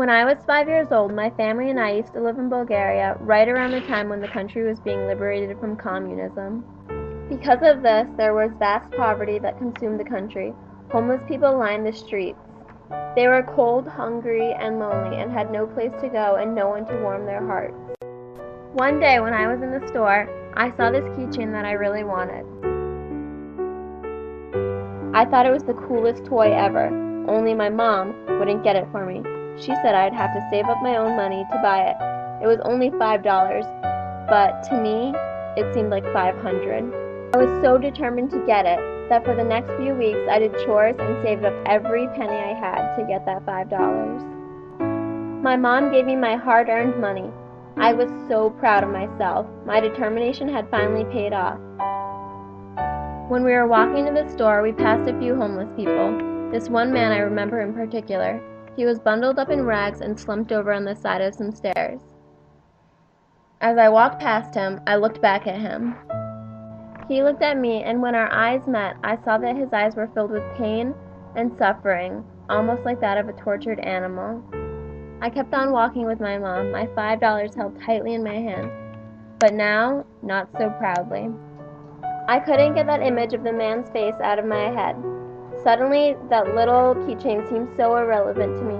When I was 5 years old, my family and I used to live in Bulgaria right around the time when the country was being liberated from communism. Because of this, there was vast poverty that consumed the country. Homeless people lined the streets. They were cold, hungry, and lonely, and had no place to go and no one to warm their hearts. One day when I was in the store, I saw this keychain that I really wanted. I thought it was the coolest toy ever, only my mom wouldn't get it for me. She said I'd have to save up my own money to buy it. It was only $5, but to me, it seemed like $500. I was so determined to get it that for the next few weeks I did chores and saved up every penny I had to get that $5. My mom gave me my hard-earned money. I was so proud of myself. My determination had finally paid off. When we were walking to the store, we passed a few homeless people. This one man I remember in particular. He was bundled up in rags and slumped over on the side of some stairs. As I walked past him, I looked back at him. He looked at me, and when our eyes met, I saw that his eyes were filled with pain and suffering, almost like that of a tortured animal. I kept on walking with my mom, my $5 held tightly in my hand, but now, not so proudly. I couldn't get that image of the man's face out of my head. Suddenly, that little keychain seemed so irrelevant to me,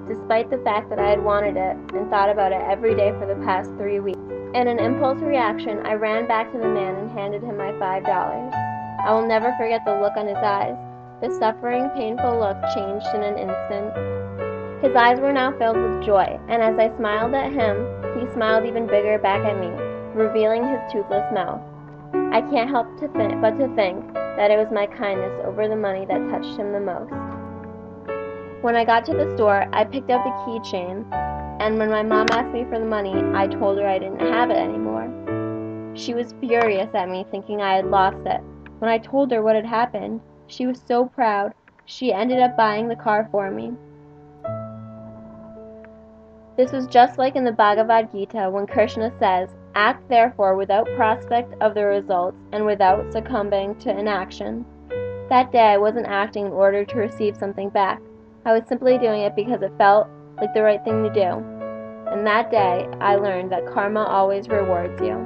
despite the fact that I had wanted it and thought about it every day for the past 3 weeks. In an impulse reaction, I ran back to the man and handed him my $5. I will never forget the look on his eyes. The suffering, painful look changed in an instant. His eyes were now filled with joy, and as I smiled at him, he smiled even bigger back at me, revealing his toothless mouth. I can't help but to think that it was my kindness over the money that touched him the most. When I got to the store, I picked up the keychain, and when my mom asked me for the money, I told her I didn't have it anymore. She was furious at me, thinking I had lost it. When I told her what had happened, she was so proud, she ended up buying the car for me. This was just like in the Bhagavad Gita when Krishna says, "Act therefore without prospect of the results and without succumbing to inaction." That day I wasn't acting in order to receive something back. I was simply doing it because it felt like the right thing to do. And that day I learned that karma always rewards you.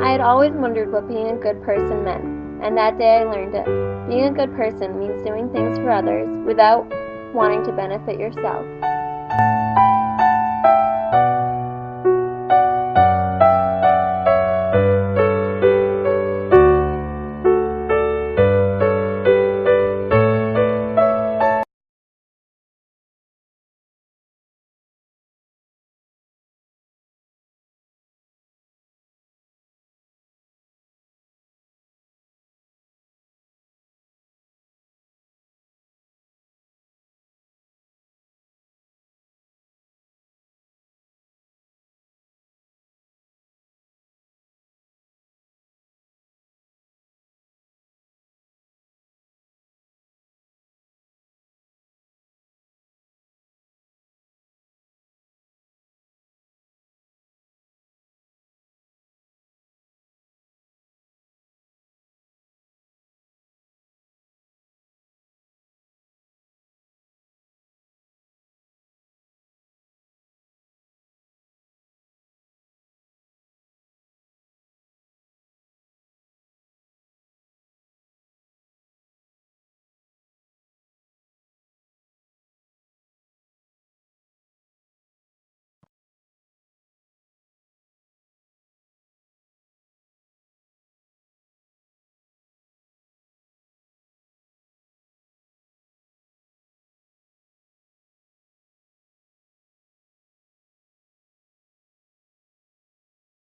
I had always wondered what being a good person meant, and that day I learned it. Being a good person means doing things for others without wanting to benefit yourself.